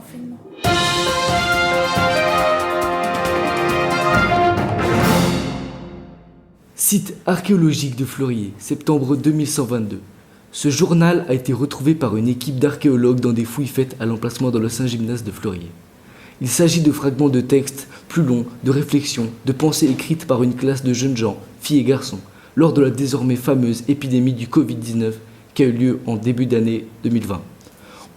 confinement. Site archéologique de Fleurier, septembre 2122. Ce journal a été retrouvé par une équipe d'archéologues dans des fouilles faites à l'emplacement dans le Saint-Gymnase de Fleurier. Il s'agit de fragments de textes plus longs, de réflexions, de pensées écrites par une classe de jeunes gens, filles et garçons, lors de la désormais fameuse épidémie du Covid-19 qui a eu lieu en début d'année 2020.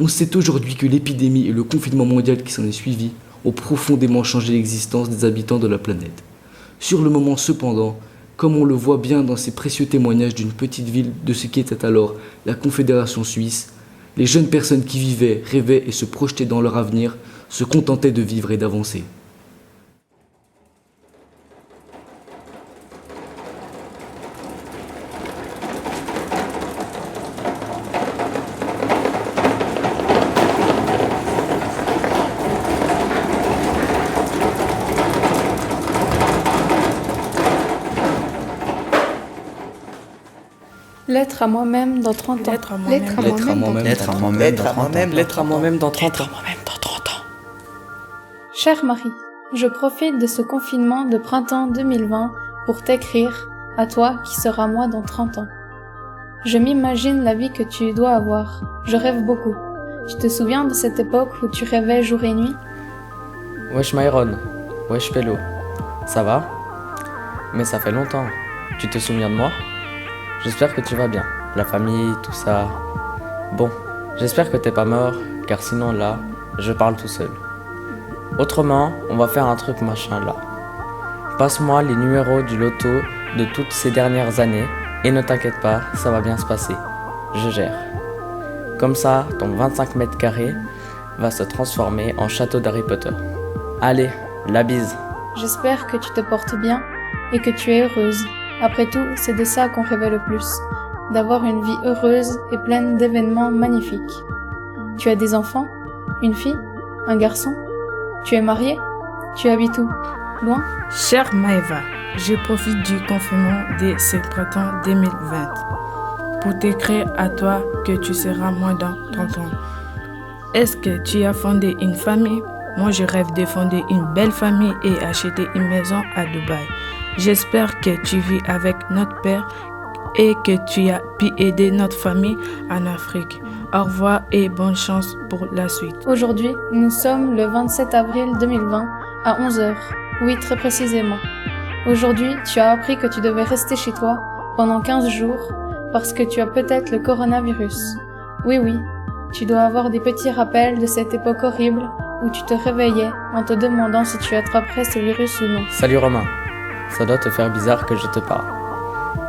On sait aujourd'hui que l'épidémie et le confinement mondial qui s'en est suivi ont profondément changé l'existence des habitants de la planète. Sur le moment cependant, comme on le voit bien dans ces précieux témoignages d'une petite ville de ce qui était alors la Confédération suisse, les jeunes personnes qui vivaient, rêvaient et se projetaient dans leur avenir se contentaient de vivre et d'avancer. Lettre à moi-même dans 30 ans. Lettre à moi-même dans 30 ans. Chère Marie, je profite de ce confinement de printemps 2020 pour t'écrire, à toi qui seras moi dans 30 ans. Je m'imagine la vie que tu dois avoir. Je rêve beaucoup. Tu te souviens de cette époque où tu rêvais jour et nuit? Wesh Myron, wesh Pélo. Ça va? Mais ça fait longtemps. Tu te souviens de moi? J'espère que tu vas bien. La famille, tout ça. Bon, j'espère que t'es pas mort, car sinon là, je parle tout seul. Autrement, on va faire un truc machin là. Passe-moi les numéros du loto de toutes ces dernières années et ne t'inquiète pas, ça va bien se passer. Je gère. Comme ça, ton 25 mètres carrés va se transformer en château d'Harry Potter. Allez, la bise. J'espère que tu te portes bien et que tu es heureuse. Après tout, c'est de ça qu'on rêvait le plus, d'avoir une vie heureuse et pleine d'événements magnifiques. Tu as des enfants? Une fille? Un garçon? Tu es marié? Tu habites où? Loin? Chère Maëva, je profite du confinement de ce printemps 2020 pour t'écrire à toi que tu seras moins dans 30 ans. Est-ce que tu as fondé une famille? Moi, je rêve de fonder une belle famille et acheter une maison à Dubaï. J'espère que tu vis avec notre père et que tu as pu aider notre famille en Afrique. Au revoir et bonne chance pour la suite. Aujourd'hui, nous sommes le 27 avril 2020 à 11h. Oui, très précisément. Aujourd'hui, tu as appris que tu devais rester chez toi pendant 15 jours parce que tu as peut-être le coronavirus. Oui, tu dois avoir des petits rappels de cette époque horrible où tu te réveillais en te demandant si tu attraperais ce virus ou non. Salut Romain. Ça doit te faire bizarre que je te parle.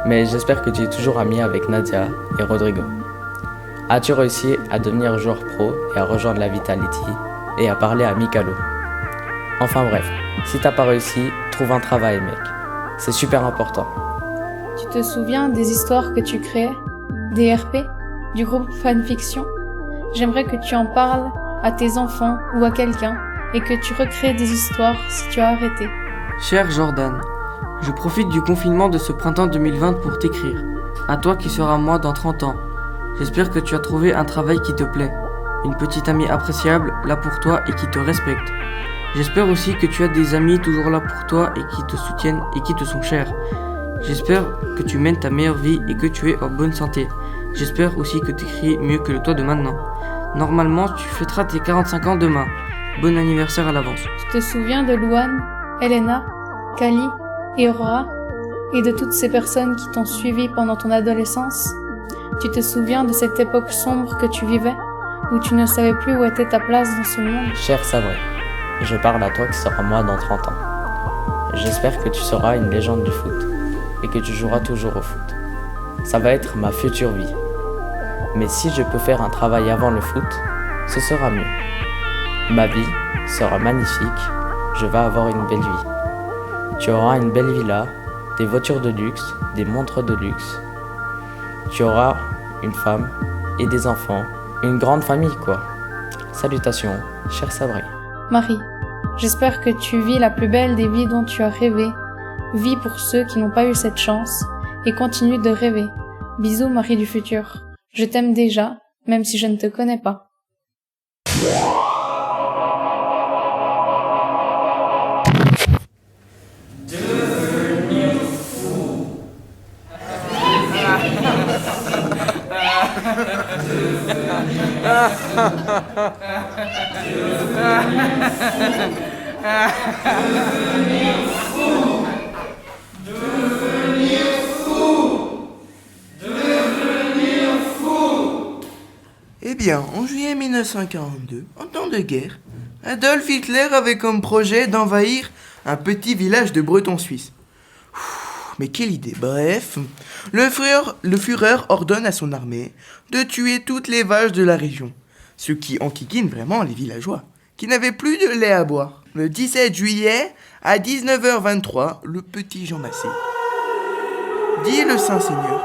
Mais j'espère que tu es toujours ami avec Nadia et Rodrigo. As-tu réussi à devenir joueur pro et à rejoindre la Vitality et à parler à Mikalo? Enfin bref, si t'as pas réussi, trouve un travail mec. C'est super important. Tu te souviens des histoires que tu créais? Des RP? Du groupe fanfiction? J'aimerais que tu en parles à tes enfants ou à quelqu'un et que tu recrées des histoires si tu as arrêté. Cher Jordan, je profite du confinement de ce printemps 2020 pour t'écrire. À toi qui seras moi dans 30 ans. J'espère que tu as trouvé un travail qui te plaît. Une petite amie appréciable, là pour toi et qui te respecte. J'espère aussi que tu as des amis toujours là pour toi et qui te soutiennent et qui te sont chers. J'espère que tu mènes ta meilleure vie et que tu es en bonne santé. J'espère aussi que tu écris mieux que le toi de maintenant. Normalement, tu fêteras tes 45 ans demain. Bon anniversaire à l'avance. Tu te souviens de Louane, Elena, Kali et Aurora, et de toutes ces personnes qui t'ont suivi pendant ton adolescence? Tu te souviens de cette époque sombre que tu vivais, où tu ne savais plus où était ta place dans ce monde? Cher Sabré, je parle à toi qui seras moi dans 30 ans. J'espère que tu seras une légende du foot, et que tu joueras toujours au foot. Ça va être ma future vie. Mais si je peux faire un travail avant le foot, ce sera mieux. Ma vie sera magnifique, je vais avoir une belle vie. Tu auras une belle villa, des voitures de luxe, des montres de luxe. Tu auras une femme et des enfants, une grande famille quoi. Salutations, cher Sabré. Marie, j'espère que tu vis la plus belle des vies dont tu as rêvé. Vis pour ceux qui n'ont pas eu cette chance et continue de rêver. Bisous Marie du futur. Je t'aime déjà, même si je ne te connais pas. Eh bien, en juillet 1942, en temps de guerre, Adolf Hitler avait comme projet d'envahir un petit village de Bretons suisses. Mais quelle idée! Bref, le Führer ordonne à son armée de tuer toutes les vaches de la région, ce qui enquiquine vraiment les villageois, qui n'avaient plus de lait à boire. Le 17 juillet, à 19h23, le petit Jean Massé dit le Saint-Seigneur,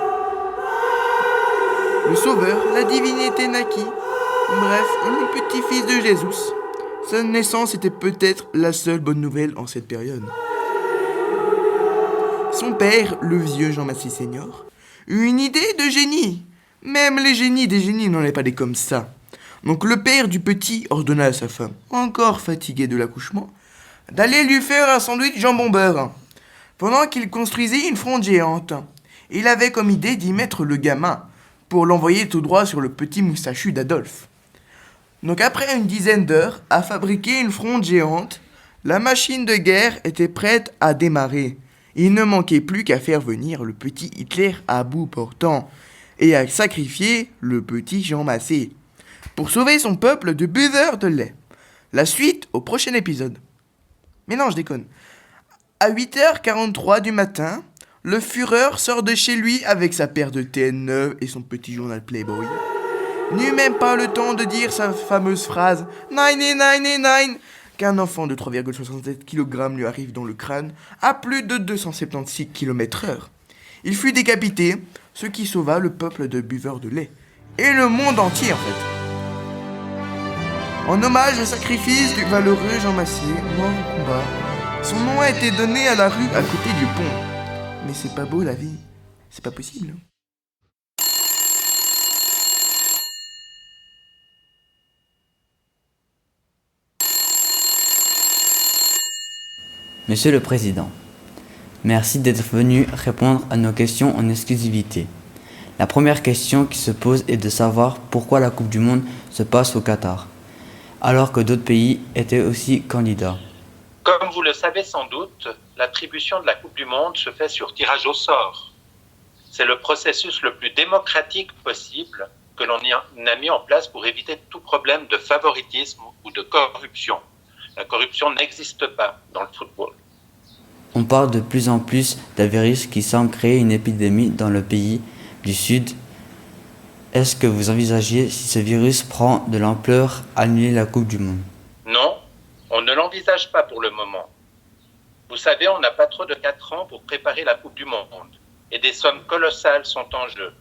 le Sauveur, la divinité naquit. Bref, le petit-fils de Jésus. Sa naissance était peut-être la seule bonne nouvelle en cette période. Son père, le vieux Jean Massé Senior, eut une idée de génie. Même les génies des génies n'en avaient pas des comme ça. Donc le père du petit ordonna à sa femme, encore fatiguée de l'accouchement, d'aller lui faire un sandwich jambon beurre, pendant qu'il construisait une fronde géante. Il avait comme idée d'y mettre le gamin, pour l'envoyer tout droit sur le petit moustachu d'Adolphe. Donc après une dizaine d'heures à fabriquer une fronde géante, la machine de guerre était prête à démarrer. Il ne manquait plus qu'à faire venir le petit Hitler à bout portant et à sacrifier le petit Jean Massé pour sauver son peuple de buveurs de lait. La suite au prochain épisode. Mais non, je déconne. À 8h43 du matin, le Führer sort de chez lui avec sa paire de TN neuve et son petit journal Playboy. N'eut même pas le temps de dire sa fameuse phrase « 9999 » qu'un enfant de 3,67 kg lui arrive dans le crâne à plus de 276 km/h. Il fut décapité, ce qui sauva le peuple de buveurs de lait. Et le monde entier en fait. En hommage au sacrifice du valeureux Jean Massé, mort au combat, son nom a été donné à la rue à côté du pont. Mais c'est pas beau la vie, c'est pas possible. Monsieur le Président, merci d'être venu répondre à nos questions en exclusivité. La première question qui se pose est de savoir pourquoi la Coupe du Monde se passe au Qatar, alors que d'autres pays étaient aussi candidats. Comme vous le savez sans doute, l'attribution de la Coupe du Monde se fait sur tirage au sort. C'est le processus le plus démocratique possible que l'on a mis en place pour éviter tout problème de favoritisme ou de corruption. La corruption n'existe pas dans le football. On parle de plus en plus d'un virus qui semble créer une épidémie dans le pays du Sud. Est-ce que vous envisagez, si ce virus prend de l'ampleur, annuler la Coupe du Monde? Non, on ne l'envisage pas pour le moment. Vous savez, on n'a pas trop de 4 ans pour préparer la Coupe du Monde et des sommes colossales sont en jeu.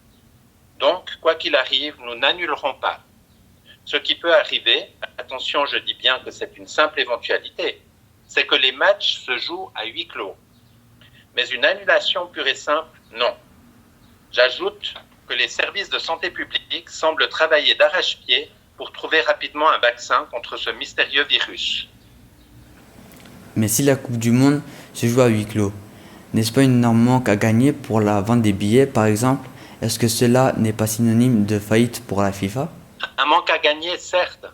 Donc, quoi qu'il arrive, nous n'annulerons pas. Ce qui peut arriver, attention, je dis bien que c'est une simple éventualité, c'est que les matchs se jouent à huis clos. Mais une annulation pure et simple, non. J'ajoute que les services de santé publique semblent travailler d'arrache-pied pour trouver rapidement un vaccin contre ce mystérieux virus. Mais si la Coupe du Monde se joue à huis clos, n'est-ce pas un énorme manque à gagner pour la vente des billets, par exemple? Est-ce que cela n'est pas synonyme de faillite pour la FIFA? Un manque à gagner, certes,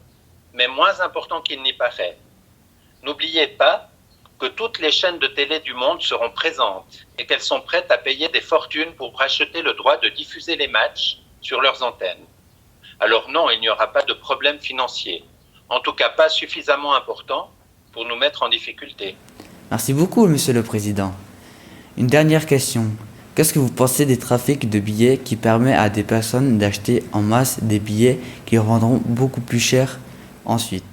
mais moins important qu'il n'y paraît. N'oubliez pas que toutes les chaînes de télé du monde seront présentes et qu'elles sont prêtes à payer des fortunes pour racheter le droit de diffuser les matchs sur leurs antennes. Alors non, il n'y aura pas de problème financier, en tout cas pas suffisamment important pour nous mettre en difficulté. Merci beaucoup, Monsieur le Président. Une dernière question. Qu'est-ce que vous pensez des trafics de billets qui permet à des personnes d'acheter en masse des billets qui rendront beaucoup plus cher ensuite?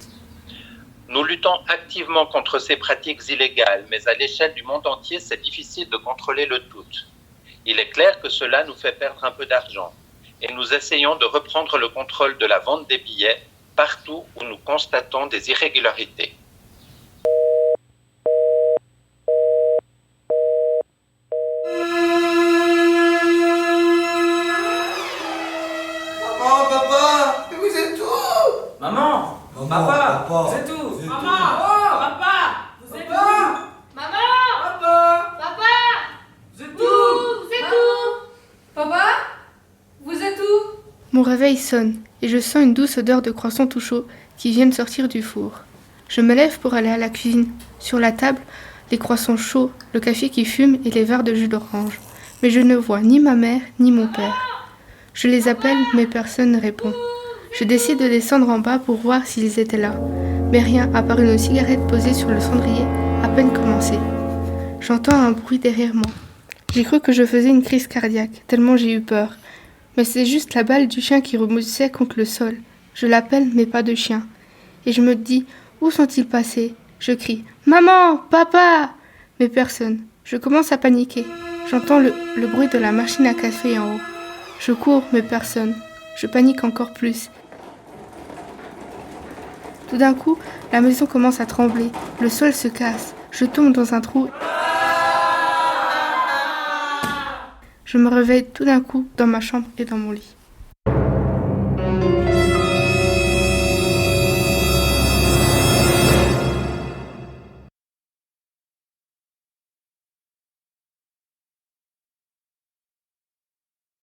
Nous luttons activement contre ces pratiques illégales, mais à l'échelle du monde entier, c'est difficile de contrôler le tout. Il est clair que cela nous fait perdre un peu d'argent et nous essayons de reprendre le contrôle de la vente des billets partout où nous constatons des irrégularités. Maman, papa, vous êtes où? Maman, papa, vous êtes où? Maman, papa, vous êtes où? Maman, papa, Vous êtes vous êtes où? Papa, vous êtes où? Mon réveil sonne et je sens une douce odeur de croissants tout chauds qui viennent sortir du four. Je me lève pour aller à la cuisine. Sur la table, les croissants chauds, le café qui fume et les verres de jus d'orange. Mais je ne vois ni ma mère ni mon père. Je les appelle, mais personne ne répond. Je décide de descendre en bas pour voir s'ils étaient là. Mais rien, à part une cigarette posée sur le cendrier, à peine commencée. J'entends un bruit derrière moi. J'ai cru que je faisais une crise cardiaque, tellement j'ai eu peur. Mais c'est juste la balle du chien qui rebondissait contre le sol. Je l'appelle, mais pas de chien. Et je me dis, où sont-ils passés? Je crie, maman, papa! Mais personne. Je commence à paniquer. J'entends le bruit de la machine à café en haut. Je cours, mais personne. Je panique encore plus. Tout d'un coup, la maison commence à trembler. Le sol se casse. Je tombe dans un trou. Je me réveille tout d'un coup dans ma chambre et dans mon lit.